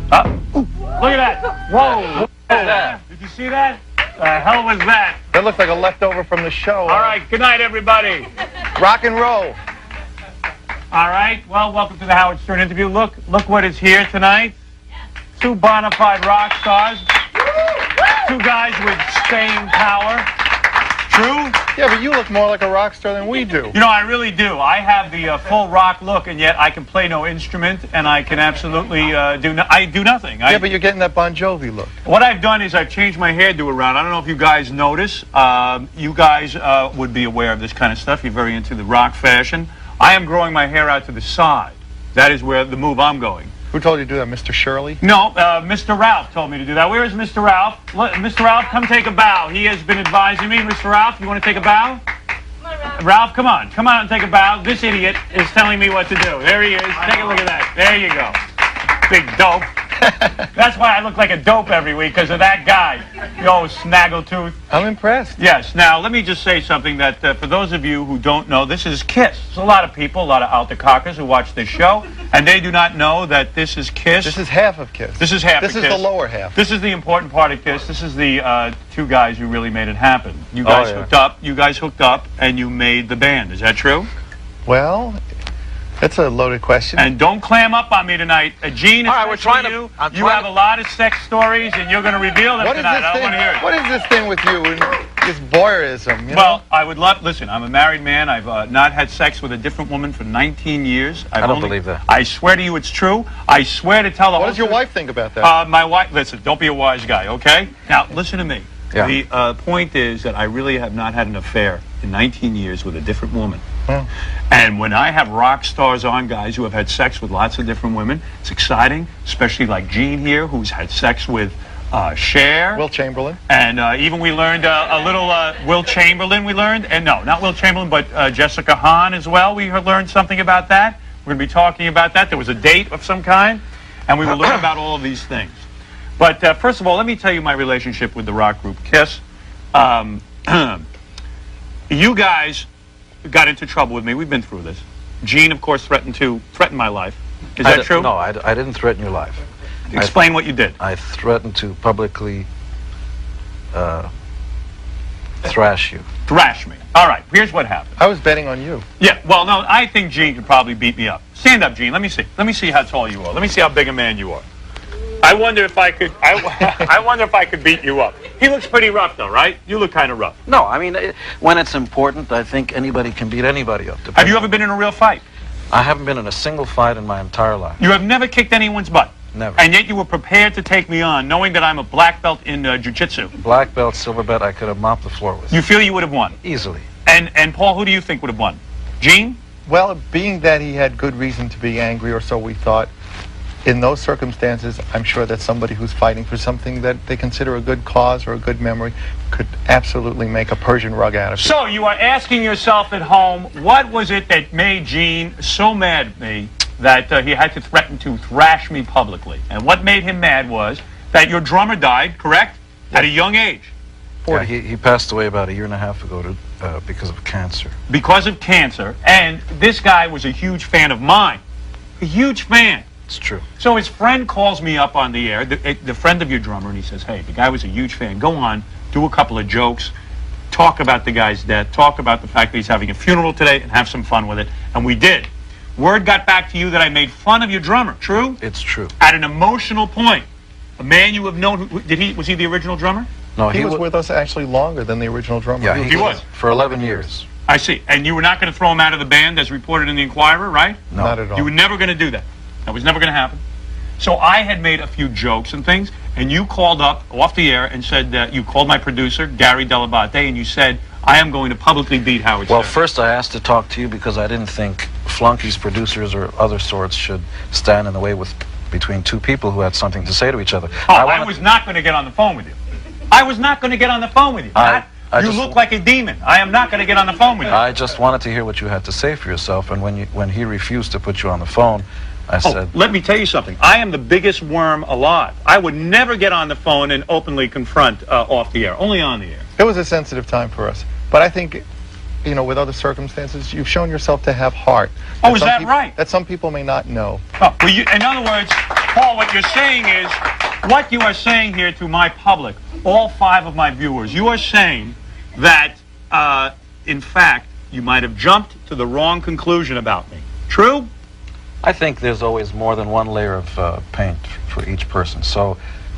Look at that. Whoa. Look at that. Did you see that? The hell was that? That looks like a leftover from the show. All right. Good night, everybody. Rock and roll. All right. Well, welcome to the Howard Stern interview. Look what is here tonight. Two bona fide rock stars. Two guys with staying power. True? Yeah, but you look more like a rock star than we do. You know, I really do. I have the full rock look, and yet I can play no instrument, and I can absolutely do nothing. Yeah, but you're getting that Bon Jovi look. What I've done is I've changed my hairdo around. I don't know if you guys notice. You guys would be aware of this kind of stuff. You're very into the rock fashion. I am growing my hair out to the side. That is where the move I'm going. Who told you to do that, Mr. Shirley? No, Mr. Ralph told me to do that. Where is Mr. Ralph? Mr. Ralph, come take a bow. He has been advising me. Mr. Ralph, you want to take a bow? Come on, Ralph. Ralph, come on. Come on and take a bow. This idiot is telling me what to do. There he is. Take a look at that. There you go. Big dope. That's why I look like a dope every week, because of that guy. You old snaggletooth. I'm impressed. Yes. Now, let me just say something that, for those of you who don't know, this is Kiss. There's a lot of people, a lot of alta-cockers who watch this show, and they do not know that this is Kiss. This is half of Kiss. This is half of Kiss. This is the lower half. This is the important part of Kiss. This is the two guys who really made it happen. You guys hooked up. You guys hooked up, and you made the band. Is that true? Well, that's a loaded question. And don't clam up on me tonight. Gene, all right, we're trying you. You have a lot of sex stories, and you're going to reveal them tonight. I don't want to hear it. What is this thing with you and this voyeurism? You know? Well, I would love. Listen, I'm a married man. I've not had sex with a different woman for 19 years. I don't believe that. I swear to you, it's true. I swear to tell the whole What does your wife think about that? My wife. Listen, don't be a wise guy, okay? Now, listen to me. Yeah. The point is that I really have not had an affair in 19 years with a different woman. Well. And when I have rock stars on, guys who have had sex with lots of different women, it's exciting, especially like Gene here, who's had sex with Cher. Will Chamberlain. And even we learned a little Will Chamberlain, we learned. And no, not Will Chamberlain, but Jessica Hahn as well. We learned something about that. We're going to be talking about that. There was a date of some kind, and we will learn about all of these things. But first of all, let me tell you my relationship with the rock group Kiss. You guys got into trouble with me. We've been through this. Gene, of course, threatened my life. Is that true? No, I didn't threaten your life. Explain what you did. I threatened to publicly thrash you. Thrash me. All right, here's what happened. I was betting on you. Yeah, well, no, I think Gene could probably beat me up. Stand up, Gene. Let me see. Let me see how tall you are. Let me see how big a man you are. I wonder if I could. I wonder if I could beat you up. He looks pretty rough, though, right? You look kind of rough. No, I mean, when it's important, I think anybody can beat anybody up. Have you ever been in a real fight? I haven't been in a single fight in my entire life. You have never kicked anyone's butt? Never. And yet you were prepared to take me on, knowing that I'm a black belt in jiu-jitsu. Black belt, silver belt, I could have mopped the floor with. You feel you would have won? Easily. And Paul, who do you think would have won? Gene? Well, being that he had good reason to be angry, or so we thought, in those circumstances, I'm sure that somebody who's fighting for something that they consider a good cause or a good memory could absolutely make a Persian rug out of it. So you are asking yourself at home, what was it that made Gene so mad at me that he had to threaten to thrash me publicly? And what made him mad was that your drummer died, correct? Yes. At a young age. Yeah, he passed away about 1.5 years ago because of cancer. Because of cancer. And this guy was a huge fan of mine. A huge fan. It's true. So his friend calls me up on the air, the friend of your drummer, and he says, hey, the guy was a huge fan. Go on, do a couple of jokes, talk about the guy's death, talk about the fact that he's having a funeral today, and have some fun with it. And we did. Word got back to you that I made fun of your drummer. True? It's true. At an emotional point. A man you have known, was he the original drummer? No, he was with us actually longer than the original drummer. Yeah, he was. For 11 years. I see. And you were not going to throw him out of the band as reported in the Inquirer, right? No. Not at all. You were never going to do that. That was never going to happen. So I had made a few jokes and things, and you called up off the air and said that you called my producer, Gary Delabate, and you said, I am going to publicly beat Howard Stern. Well, first I asked to talk to you because I didn't think flunkies, producers, or other sorts should stand in the way between two people who had something to say to each other. Oh, I was not going to get on the phone with you. I was not going to get on the phone with you. You look like a demon. I am not going to get on the phone with you. I just wanted to hear what you had to say for yourself, and when he refused to put you on the phone, I said... let me tell you something. I am the biggest worm alive. I would never get on the phone and openly confront off the air, only on the air. It was a sensitive time for us. But I think you know, with other circumstances, you've shown yourself to have heart. Oh, is that right? That some people may not know. Oh, well, in other words, Paul, what you're saying is, what you are saying here to my public, all 5 of my viewers, you are saying that, in fact, you might have jumped to the wrong conclusion about me. True? I think there's always more than one layer of paint for each person. So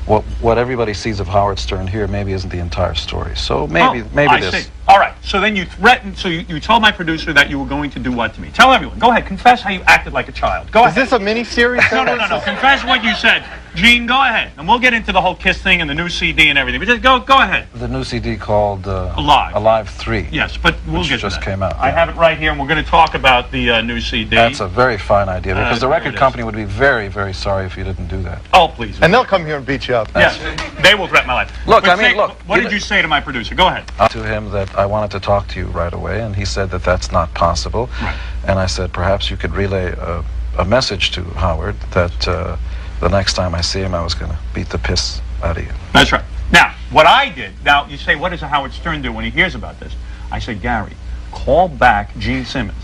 what everybody sees of Howard Stern here maybe isn't the entire story. So maybe I this. see. All right. So then you threatened. So you told my producer that you were going to do what to me? Tell everyone. Go ahead. Confess how you acted like a child. Go ahead. Is this a mini-series? No. Confess what you said. Gene, go ahead. And we'll get into the whole Kiss thing and the new CD and everything. But just go ahead. The new CD called Alive. Alive 3. Yes, but we'll which get to just that. came out. I have it right here, and we're going to talk about the new CD. That's a very fine idea, because the there record it is. company would be very, very sorry if you didn't do that. Oh, please. And they'll come here and beat you up. Yes, they will threaten my life. Look, But I mean, look, What did you say to my producer? Go ahead. To him that I wanted to talk to you right away, and he said that that's not possible. Right. And I said perhaps you could relay a message to Howard that the next time I see him, I was going to beat the piss out of you. That's right. Now, what I did, now you say, what does Howard Stern do when he hears about this? I said, Gary, call back Gene Simmons.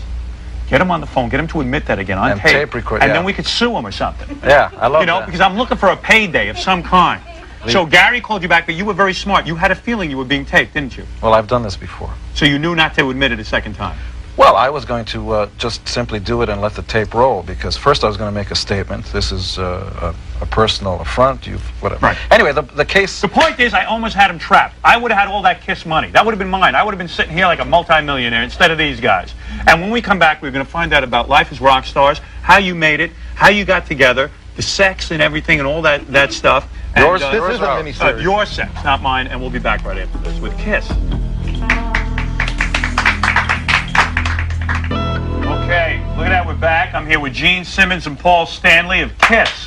Get him on the phone. Get him to admit that again on And tape. tape record, and yeah. then we could sue him or something. Yeah, I love You know, that. because I'm looking for a payday of some kind. So Gary called you back, but you were very smart. You had a feeling you were being taped, didn't you? Well, I've done this before. So you knew not to admit it a second time. Well, I was going to just simply do it and let the tape roll, because first I was going to make a statement. This is a personal affront. Whatever. Right. Anyway, the case. The point is, I almost had him trapped. I would have had all that Kiss money. That would have been mine. I would have been sitting here like a multimillionaire instead of these guys. And when we come back, we're going to find out about life as rock stars, how you made it, how you got together, the sex and everything and all that stuff. Yours, And, This is a mini-series. your sex, not mine, and we'll be back right after this with Kiss. Okay, look at that, we're back. I'm here with Gene Simmons and Paul Stanley of Kiss.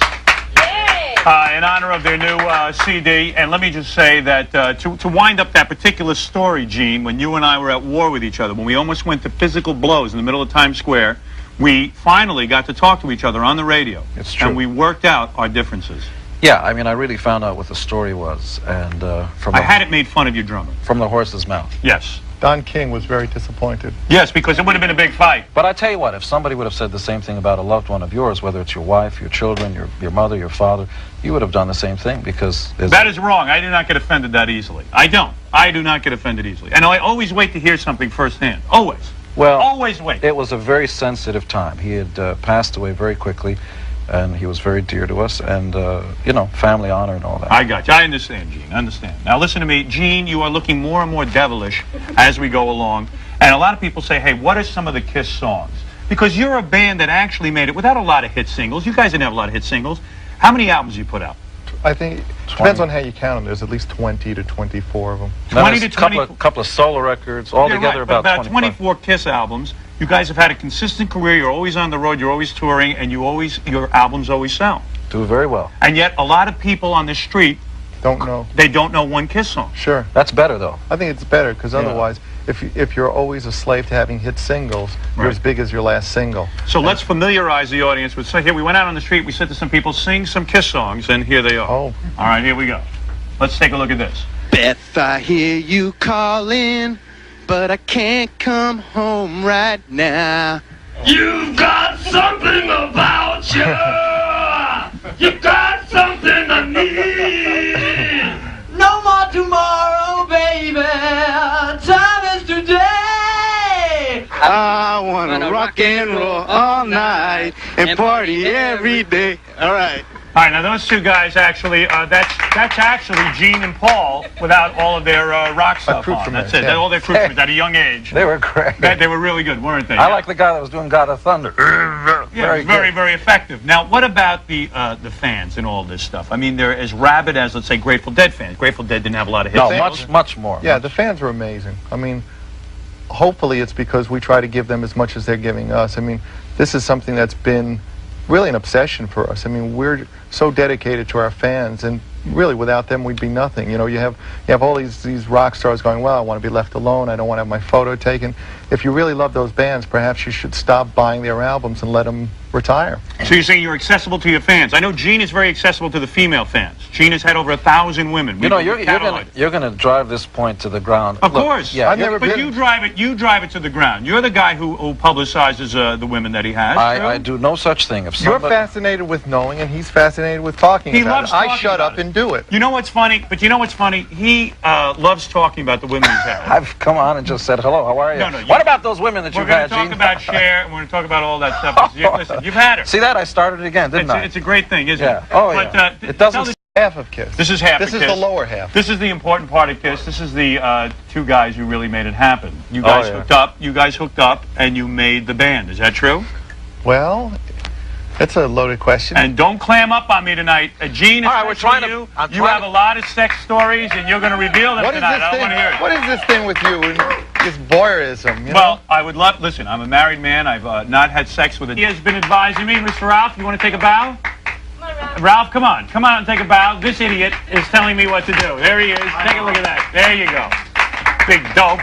In honor of their new CD. And let me just say that to wind up that particular story, Gene, when you and I were at war with each other, when we almost went to physical blows in the middle of Times Square, we finally got to talk to each other on the radio. It's true. And we worked out our differences. Yeah, I mean, I really found out what the story was, and I had it made fun of your drummer. from the horse's mouth. Yes. Don King was very disappointed. Yes, because it would have been a big fight. But I tell you what, if somebody would have said the same thing about a loved one of yours, whether it's your wife, your children, your mother, your father, you would have done the same thing, because That is wrong. I do not get offended that easily. I don't. I do not get offended easily. And I always wait to hear something firsthand. Always. well, Always wait. it was a very sensitive time. He had passed away very quickly, and he was very dear to us, and you know, family honor and all that. I got you. I understand, Gene. I understand. Now listen to me. Gene, you are looking more and more devilish as we go along. And a lot of people say, hey, what are some of the Kiss songs? Because you're a band that actually made it without a lot of hit singles. You guys didn't have a lot of hit singles. How many albums you put out? I think it depends on how you count them. There's at least 20 to 24 of them. 20 to a couple of solo records, all Yeah, together right, but about 25. 24 Kiss albums. You guys have had a consistent career. You're always on the road. You're always touring, and your albums always sell. Do very well. And yet, a lot of people on the street, Don't know. they don't know one Kiss song. Sure. That's better, though. I think it's better, because otherwise, if you're always a slave to having hit singles, you're Right. as big as your last single. So let's familiarize the audience with. So here we went out on the street. We said to some people, "Sing some Kiss songs," and here they are. Oh. All right, here we go. Let's take a look at this. Beth, I hear you calling, but I can't come home right now. You've got something about you. You've got something I need. No more tomorrow, baby. Time is today. I wanna rock and roll all night and party every day. All right. All right, now those two guys actually, that's actually Gene and Paul without all of their rock stuff on. Accoutrements, That's it. yeah. All their accoutrements at a young age. They were great. They were really good, weren't they? I like the guy that was doing God of Thunder. Yeah, it was very, very effective. Now, what about the fans and all this stuff? I mean, they're as rabid as, let's say, Grateful Dead fans. Grateful Dead didn't have a lot of hits. No, much more. Yeah, the fans are amazing. I mean, hopefully it's because we try to give them as much as they're giving us. I mean, this is something that's been really an obsession for us. I mean, we're so dedicated to our fans, and really without them we'd be nothing. You know, you have all these rock stars going, well, I want to be left alone, I don't want to have my photo taken. if you really love those bands, perhaps you should stop buying their albums and let them retire. So you're saying you're accessible to your fans. I know Gene is very accessible to the female fans. Gene has had over 1,000 women. You know, you're gonna drive this point to the ground. Of Look, course. Yeah, But you drive it to the ground. You're the guy who publicizes the women that he has. I do no such thing. If You're somebody, fascinated with knowing, and he's fascinated with talking He about loves it. I talking shut about up it. and do it. You know what's funny? But you know what's funny? He loves talking about the women he's had. I've come on and just said hello. How are you? No, no, what about those women that We're you've going had, to talk Gene? about Cher, and we're going to talk about all that stuff. Listen, you've had her. See that? I started it again, didn't I? It's a great thing, isn't Yeah. it? Oh, But, yeah. It doesn't tell the- Half of Kiss. This is half This of is Kiss. the lower half. This is the important part of Kiss. This is the two guys who really made it happen. You guys yeah. hooked up. You guys hooked up, and you made the band. Is that true? Well, that's a loaded question. And don't clam up on me tonight. Gene, All right, we're especially trying to- you. I'm You trying have to- a lot of sex stories, and you're going to reveal them What is tonight. this I don't thing? want to hear it. What is this thing with you and this voyeurism? You Well, I would love. Listen, I'm a married man. I've not had sex with a. He has been advising me, Mr. Ralph. You want to take a bow? Ralph, come on and take a bow. This idiot is telling me what to do. There he is. Take a look at that. There you go. Big dope.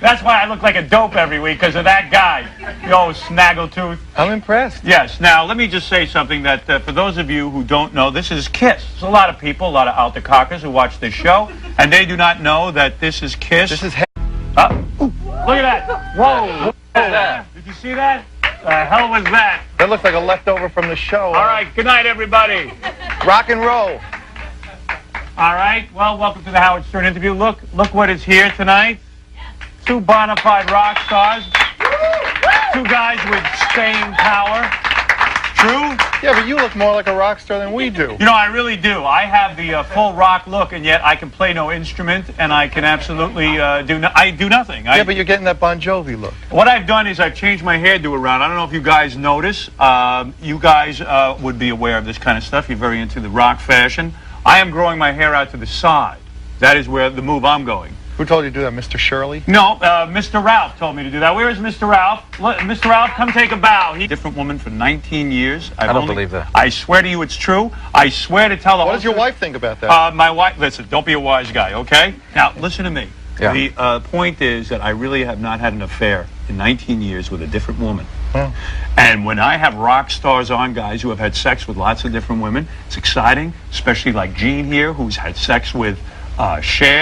That's why I look like a dope every week, because of that guy. You old snaggletooth. I'm impressed. Yes. Now, let me just say something that, for those of you who don't know, this is Kiss. There's a lot of people, a lot of altacockers who watch this show, and they do not know that this is Kiss. This is Look at that. Whoa. Did you see that? The hell was that? that looks like a leftover from the show. All right. Good night, everybody. Rock and roll. All right. Well, welcome to the Howard Stern interview. Look what is here tonight. Two bona fide rock stars. Two guys with staying power. True? Yeah, but you look more like a rock star than we do. You know, I really do. I have the full rock look, and yet I can play no instrument, and I can absolutely do nothing. Yeah, but you're getting that Bon Jovi look. What I've done is I've changed my hairdo around. I don't know if you guys notice. You guys would be aware of this kind of stuff. You're very into the rock fashion. I am growing my hair out to the side. That is where the move I'm going. Who told you to do that, Mr. Shirley? No, Mr. Ralph told me to do that. Where is Mr. Ralph? Mr. Ralph, come take a bow. He's a different woman for 19 years. I don't believe that. I swear to you it's true. I swear to tell the What whole does your truth. wife think about that? My wife, listen, don't be a wise guy, okay? Now, listen to me. Yeah. The point is that I really have not had an affair in 19 years with a different woman. Well. And when I have rock stars on, guys who have had sex with lots of different women, it's exciting, especially like Gene here, who's had sex with Cher.